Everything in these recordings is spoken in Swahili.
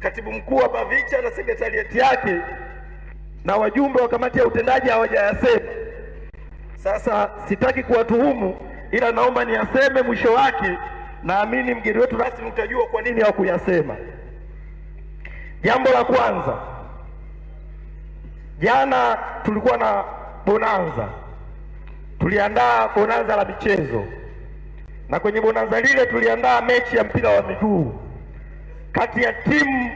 katibu mkuu wa BAVICHA na sekretarieti yake na wajumbe wa kamati ya utendaji hawajayasema. Sasa sitaki kuwatuhumu, ila naomba niyaseme mwisho wake. Naamini mgeni wetu rasmi utajua kwa nini hawakuyasema. Jambo la kwanza, jana tulikuwa na bonanza, tuliandaa bonanza la michezo, na kwenye bonanza lile tuliandaa mechi ya mpira wa miguu kati ya timu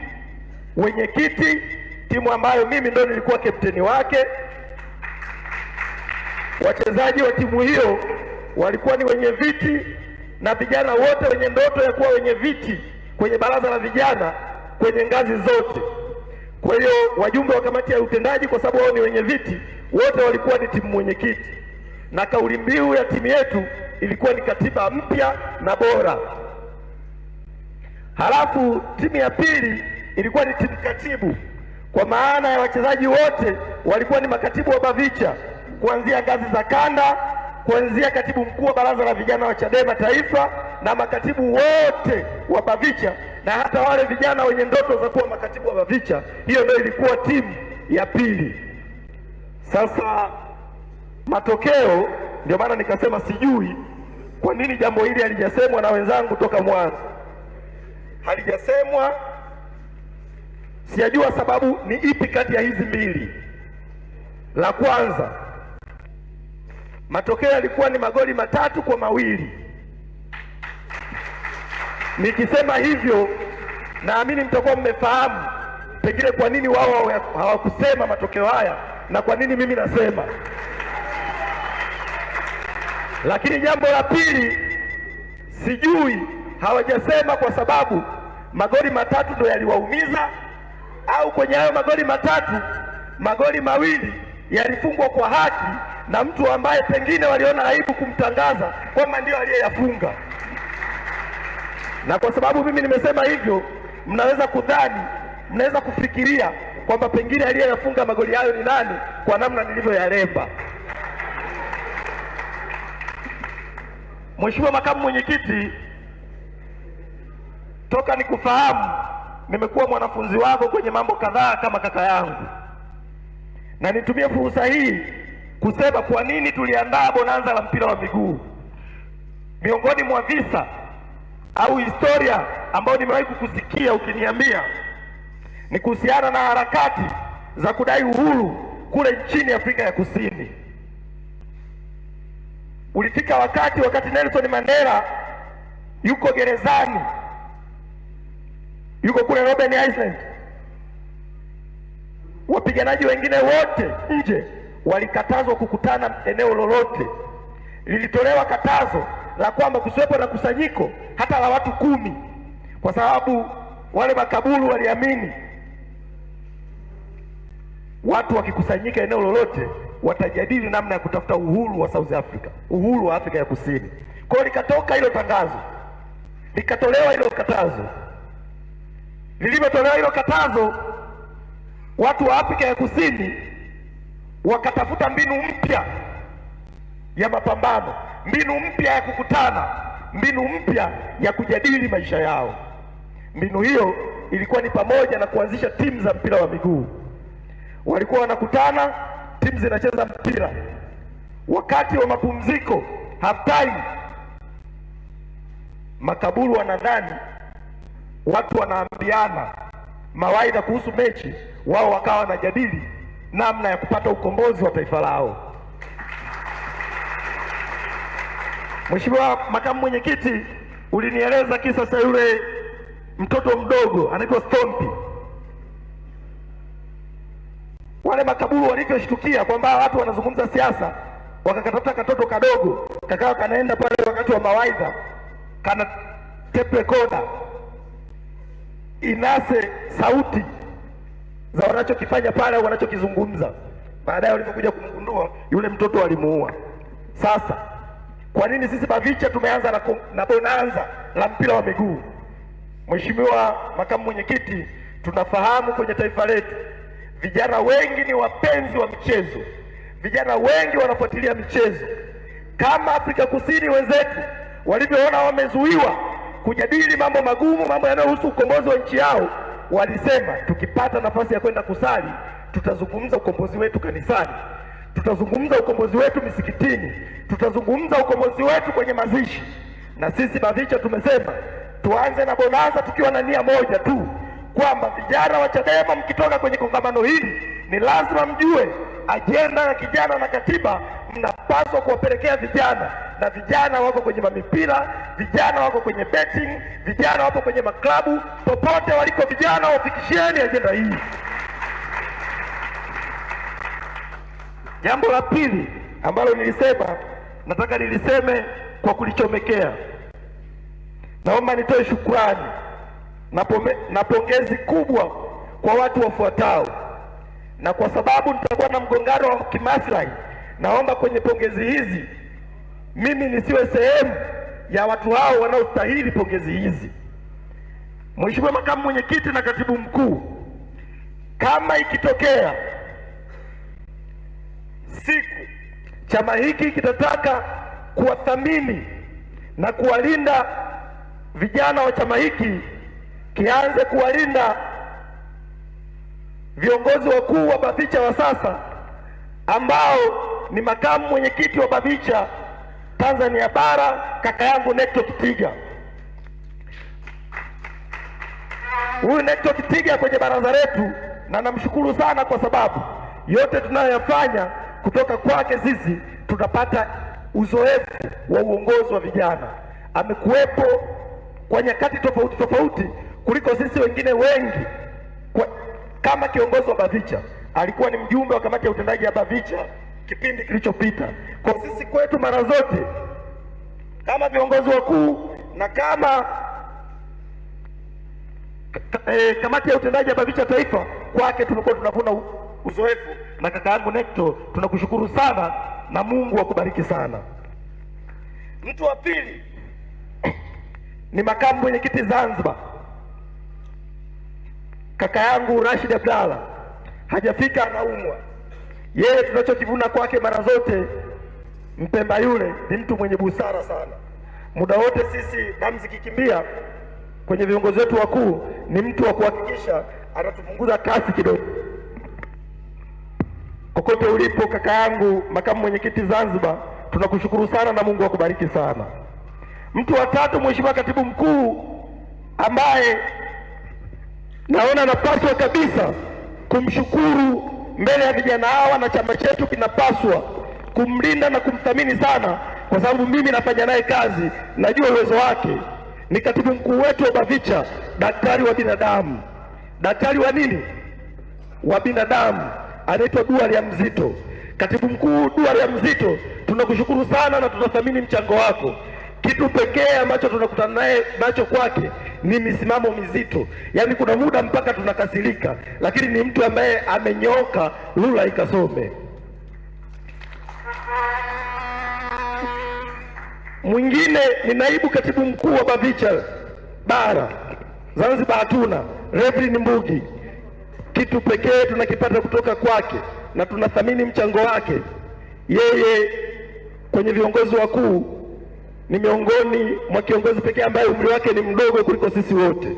wenyekiti, timu ambayo mimi ndo nilikuwa kapteni wake. Wachezaji wa timu hiyo walikuwa ni wenye viti na vijana wote wenye ndoto ya kuwa wenye viti kwenye baraza la vijana kwenye ngazi zote. Kwa hiyo wajumbe wa kamati ya utendaji, kwa sababu wao ni wenye viti, wote walikuwa ni timu mwenyekiti, na kauli mbiu ya timu yetu ilikuwa ni katiba mpya na bora. Halafu timu ya pili ilikuwa ni timu katibu, kwa maana ya wachezaji wote walikuwa ni makatibu wa BAVICHA kuanzia ngazi za kanda, kuanzia katibu mkuu wa baraza la vijana wa CHADEMA taifa na makatibu wote wa BAVICHA na hata wale vijana wenye ndoto za kuwa makatibu wa BAVICHA. Hiyo ndio ilikuwa timu ya pili. Sasa matokeo, ndio maana nikasema sijui kwa nini jambo hili halijasemwa na wenzangu toka mwanzo. Halijasemwa, sijajua sababu ni ipi kati ya hizi mbili. La kwanza, matokeo yalikuwa ni magoli 3-2. Nikisema hivyo, naamini mtakuwa mmefahamu pengine kwa nini wao hawakusema matokeo haya na kwa nini mimi nasema. Lakini jambo la pili, sijui hawajasema kwa sababu magoli 3 ndio yaliwaumiza, au kwenye hayo magoli 3, magoli 2 yalifungwa kwa haki na mtu ambaye pengine waliona aibu kumtangaza kwamba ndio aliyeyafunga. Na kwa sababu mimi nimesema hivyo, mnaweza kudhani, mnaweza kufikiria kwamba pengine aliyeyafunga magoli hayo ni nani kwa namna nilivyoyalemba. Mheshimiwa Makamu Mwenyekiti, toka nikufahamu nimekuwa mwanafunzi wako kwenye mambo kadhaa kama kaka yangu, na nitumie fursa hii kusema kwa nini tuliandaa bonanza la mpira wa miguu. Miongoni mwa visa au historia ambayo nimewahi kukusikia ukiniambia ni kuhusiana na harakati za kudai uhuru kule nchini Afrika ya Kusini. Ulifika wakati Nelson Mandela yuko gerezani, yuko kule Robben Island, wapiganaji wengine wote nje walikatazwa kukutana eneo lolote. Lilitolewa katazo la kwamba kusiwepo na kusanyiko hata la watu 10, kwa sababu wale makaburu waliamini watu wakikusanyika eneo lolote watajadili namna ya kutafuta uhuru wa South Africa, uhuru wa Afrika ya Kusini. Kwa hiyo likatoka hilo tangazo, likatolewa hilo katazo. Lilivyotolewa hilo katazo, watu wa Afrika ya Kusini wakatafuta mbinu mpya ya mapambano, mbinu mpya ya kukutana, mbinu mpya ya kujadili maisha yao. Mbinu hiyo ilikuwa ni pamoja na kuanzisha timu za mpira wa miguu. Walikuwa wanakutana, timu zinacheza mpira. Wakati wa mapumziko, half time, makaburu wanadhani watu wanaambiana mawaidha kuhusu mechi, wao wakawa wanajadili namna ya kupata ukombozi wa taifa lao. Mheshimiwa Makamu Mwenyekiti, ulinieleza kisa cha yule mtoto mdogo anaitwa Stompi. Wale makaburu walivyoshtukia kwamba watu wanazungumza siasa, wakakatafuta katoto kadogo, kakawa kanaenda pale wakati wa mawaidha, kana tape recorder inase sauti za wanachokifanya pale au wanachokizungumza. Baadaye walipokuja kumgundua, yule mtoto alimuua. Sasa kwa nini sisi BAVICHA tumeanza na bonanza la mpira wa miguu? Mheshimiwa Makamu Mwenyekiti, tunafahamu kwenye taifa letu vijana wengi ni wapenzi wa michezo, vijana wengi wanafuatilia michezo. Kama Afrika Kusini wenzetu walivyoona wamezuiwa kujadili mambo magumu, mambo yanayohusu ukombozi wa nchi yao, walisema tukipata nafasi ya kwenda kusali tutazungumza ukombozi wetu kanisani, tutazungumza ukombozi wetu misikitini, tutazungumza ukombozi wetu kwenye mazishi. Na sisi BAVICHA tumesema tuanze na bonanza tukiwa na nia moja tu, kwamba vijana wa CHADEMA mkitoka kwenye kongamano hili ni lazima mjue ajenda ya kijana na katiba mnapaswa kuwapelekea vijana, na vijana wako kwenye mamipira, vijana wako kwenye betting, vijana wako kwenye maklabu, popote waliko vijana wafikishieni ajenda hii. Jambo la pili ambalo nilisema nataka niliseme kwa kulichomekea, naomba nitoe shukrani na pongezi kubwa kwa watu wafuatao, na kwa sababu nitakuwa na mgongano wa kimaslahi, naomba kwenye pongezi hizi mimi nisiwe sehemu ya watu hao wanaostahili pongezi hizi. Mheshimiwa Makamu Mwenyekiti na Katibu Mkuu, kama ikitokea siku chama hiki kitataka kuwathamini na kuwalinda vijana wa chama hiki, kianze kuwalinda viongozi wakuu wa BAVICHA wa sasa ambao ni makamu mwenyekiti wa BAVICHA Tanzania Bara, kaka yangu Nector Kitiga. Huyu Nector Kitiga kwenye baraza letu, na namshukuru sana kwa sababu yote tunayoyafanya kutoka kwake sisi tunapata uzoefu wa uongozi wa vijana. Amekuwepo kwa nyakati tofauti tofauti kuliko sisi wengine wengi. Kama kiongozi wa BAVICHA alikuwa ni mjumbe wa kamati ya utendaji ya BAVICHA kipindi kilichopita. Kwa sisi kwetu mara zote kama viongozi wakuu na kama kamati ya utendaji ya BAVICHA taifa, kwake tumekuwa tunavuna uzoefu. Na kaka yangu Nector, tunakushukuru sana na Mungu akubariki sana. Mtu wa pili ni makamu mwenyekiti Zanzibar, kaka yangu Rashid Abdalla. Hajafika, anaumwa. Yeye tunachokivuna kwake mara zote, Mpemba yule ni mtu mwenye busara sana. Muda wote sisi damu zikikimbia kwenye viongozi wetu wakuu, ni mtu wa kuhakikisha anatupunguza kasi kidogo. Kokote ulipo kaka yangu makamu mwenyekiti Zanzibar, tunakushukuru sana na Mungu akubariki sana. Mtu wa tatu, Mheshimiwa Katibu Mkuu, ambaye naona napaswa kabisa kumshukuru mbele ya vijana hawa, na chama chetu kinapaswa kumlinda na kumthamini sana, kwa sababu mimi nafanya naye kazi, najua uwezo wake. Ni katibu mkuu wetu wa BAVICHA, daktari wa binadamu. Daktari wa nini? Wa binadamu, anaitwa Dualia Mzito. Katibu mkuu Dualia Mzito, tunakushukuru sana na tunathamini mchango wako. Kitu pekee ambacho tunakutana naye nacho kwake ni misimamo mizito, yaani kuna muda mpaka tunakasirika, lakini ni mtu ambaye amenyooka, lula ikasome. Mwingine ni naibu katibu mkuu wa BAVICHA Bara Zanzibar, hatuna Reverend Mbugi. Kitu pekee tunakipata kutoka kwake na tunathamini mchango wake. Yeye kwenye viongozi wakuu ni miongoni mwa kiongozi pekee ambaye umri wake ni mdogo kuliko sisi wote.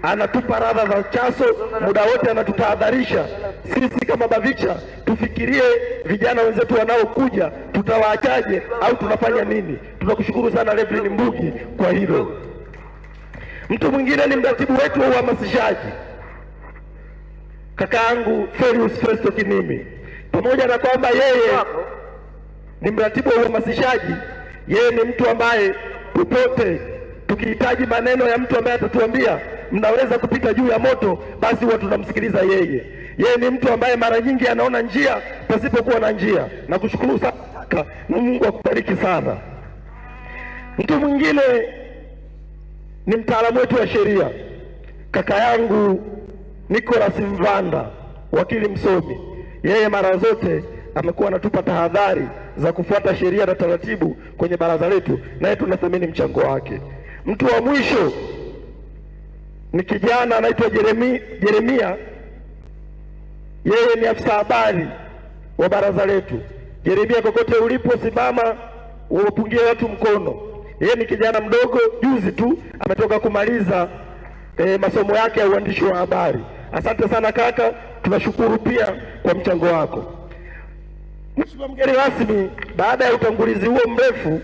Anatupa radha za chaso muda wote, anatutahadharisha sisi kama BAVICHA tufikirie vijana wenzetu wanaokuja tutawaachaje au tunafanya nini. Tunakushukuru sana Reverend Mbugi kwa hilo. Mtu mwingine ni mratibu wetu wa uhamasishaji, kaka yangu Ferius Festo Kinimi. Pamoja na kwamba yeye ni mratibu wa uhamasishaji, yeye ni mtu ambaye popote tukihitaji maneno ya mtu ambaye atatuambia mnaweza kupita juu ya moto, basi huwa tunamsikiliza yeye. Yeye ni mtu ambaye mara nyingi anaona njia pasipokuwa na njia. Nakushukuru sana na Mungu akubariki sana. Mtu mwingine ni mtaalamu wetu wa sheria, kaka yangu Nicholas Mvanda, wakili msomi. Yeye mara zote amekuwa anatupa tahadhari za kufuata sheria na taratibu kwenye baraza letu, naye tunathamini mchango wake. Mtu wa mwisho ni kijana anaitwa Jeremia. Yeye ni afisa habari wa baraza letu. Jeremia, kokote ulipo, simama uwapungie watu mkono. Yeye ni kijana mdogo, juzi tu ametoka kumaliza masomo yake ya uandishi wa habari. Asante sana kaka, tunashukuru pia kwa mchango wako. Mheshimiwa mgeni rasmi, baada ya utangulizi huo mrefu,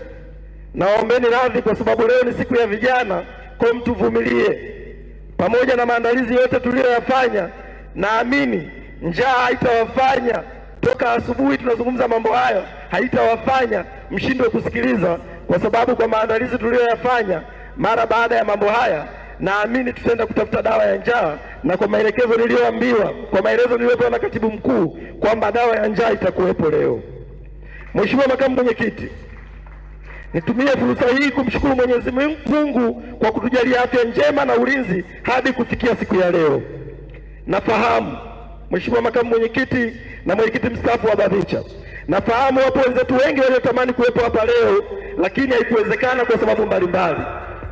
naombeni radhi kwa sababu leo ni siku ya vijana, kwa mtuvumilie. Pamoja na maandalizi yote tuliyoyafanya, naamini njaa haitawafanya, toka asubuhi tunazungumza mambo hayo, haitawafanya mshindwe kusikiliza, kwa sababu kwa maandalizi tuliyoyafanya mara baada ya mambo haya, naamini tutaenda kutafuta dawa ya njaa, na kwa maelekezo niliyoambiwa, kwa maelezo niliyopewa na katibu mkuu kwamba dawa ya njaa itakuwepo leo. Mheshimiwa Makamu Mwenyekiti, nitumie fursa hii kumshukuru Mwenyezi Mungu kwa kutujalia afya njema na ulinzi hadi kufikia siku ya leo. Nafahamu Mheshimiwa Makamu Mwenyekiti na mwenyekiti mstaafu wa BAVICHA, nafahamu wapo wenzetu wengi waliotamani kuwepo hapa leo, lakini haikuwezekana kwa sababu mbalimbali.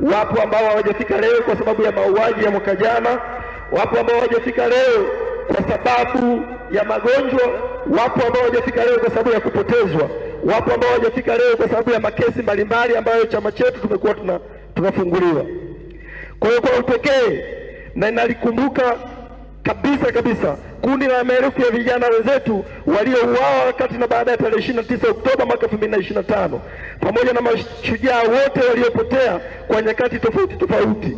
Wapo ambao hawajafika leo kwa sababu ya mauaji ya mwaka jana, wapo ambao hawajafika leo kwa sababu ya magonjwa, wapo ambao hawajafika leo kwa sababu ya kupotezwa, wapo ambao hawajafika leo kwa sababu ya makesi mbalimbali ambayo chama chetu tumekuwa tunafunguliwa. Kwa hiyo kwa upekee na nalikumbuka kabisa kundi la maelfu ya vijana wenzetu waliouawa wakati na baada ya tarehe 29 Oktoba mwaka 2025, pamoja na mashujaa wote waliopotea kwa nyakati tofauti.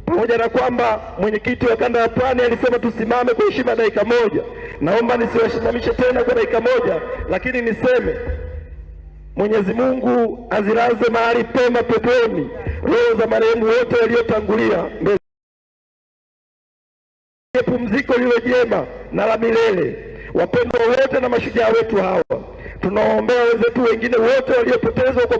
Pamoja na kwamba mwenyekiti wa kanda ya Pwani alisema tusimame kwa heshima dakika moja, naomba nisiwasimamishe tena kwa dakika moja, lakini niseme Mwenyezi Mungu azilaze mahali pema peponi roho za marehemu wote waliotangulia mbele, pumziko lilo jema na la milele. Wapendwa wote na mashujaa wetu hawa, tunawaombea wenzetu wengine wote waliopotezwa kwa